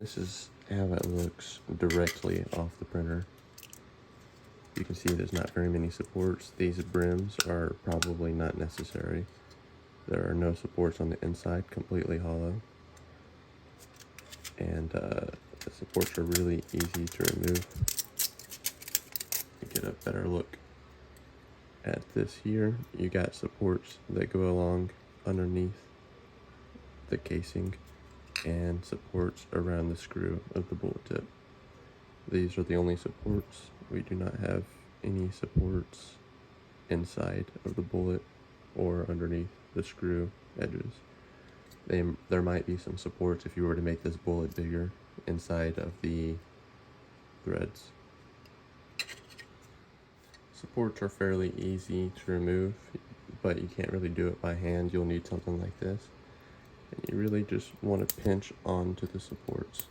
This is how it looks directly off the printer. You can see there's not very many supports. These brims are probably not necessary. There are no supports on the inside, completely hollow. And the supports are really easy to remove. You get a better look at this here. You got supports that go along underneath the casing and supports around the screw of the bullet tip. These are the only supports. We do not have any supports inside of the bullet or underneath the screw edges. There might be some supports if you were to make this bullet bigger inside of the threads. Supports are fairly easy to remove, but you can't really do it by hand. You'll need something like this. And you really just want to pinch onto the supports.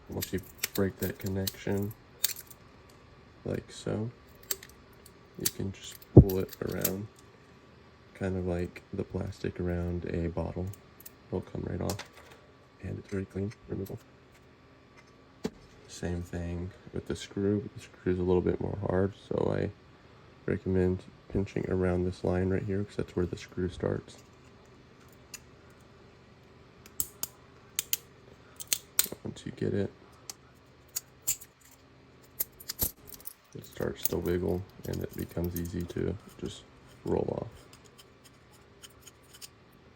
Once you break that connection, like so, you can just pull it around, kind of like the plastic around a bottle. It'll come right off, and it's very clean removal. Same thing with the screw, but the screw is a little bit more hard, so I recommend pinching around this line right here because that's where the screw starts. Once you get it, it starts to wiggle and it becomes easy to just roll off,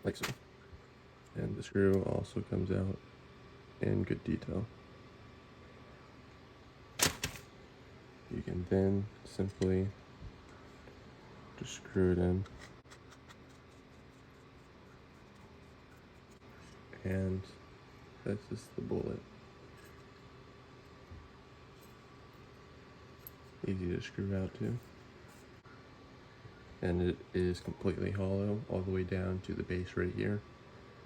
like so. And the screw also comes out in good detail. You can then simply just screw it in, and this is the bullet. Easy to screw out too. And it is completely hollow all the way down to the base right here,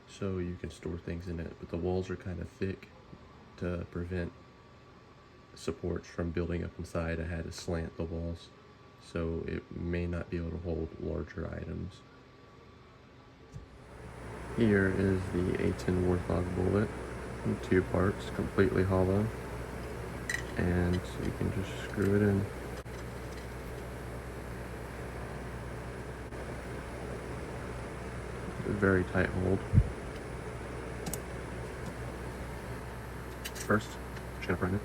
so you can store things in it, but the walls are kind of thick to prevent supports from building up inside. I had to slant the walls, so it may not be able to hold larger items. Here is the A-10 Warthog Bullet in 2 parts, completely hollow, and you can just screw it in. A very tight hold. First, just gonna prime it.